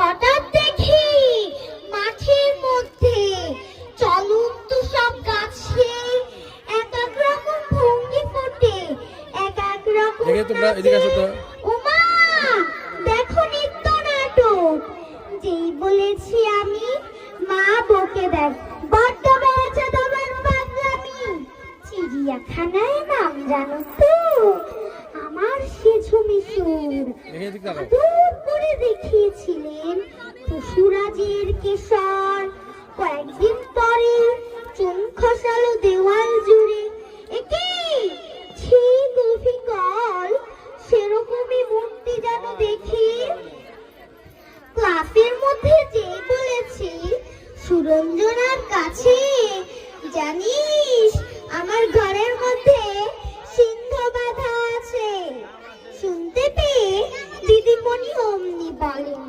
হঠাৎ দেখি মাঠের মধ্যে চলন্ত সব গাছে এক এক রকম ভঙ্গি ফোটে, এক এক রকম ওমা দেখো নৃত্য নাটক। যেই বলেছি আমি মা বকে দেয়, বড্ড বেড়েছে তোমার পাগলামি। চিড়িয়াখানায় নাম জানো তো আমার সে ঝুমিসুর দূর করে দেখিয়েছিলেন পশুরাজের কেশর। কয়েকদিন পরে চুন খসালো দেওয়াল জুড়ে, একে ঠিক অভিকল সেরকমই মূর্তি যেন দেখি। ক্লাসের মধ্যে যে বলেছি সুরঞ্জনার কাছে, জানিস আমার ঘরের মধ্যে সিংহ বাঁধা আছে। শুনতে পেয়ে দিদিমণি অমনি বলেন,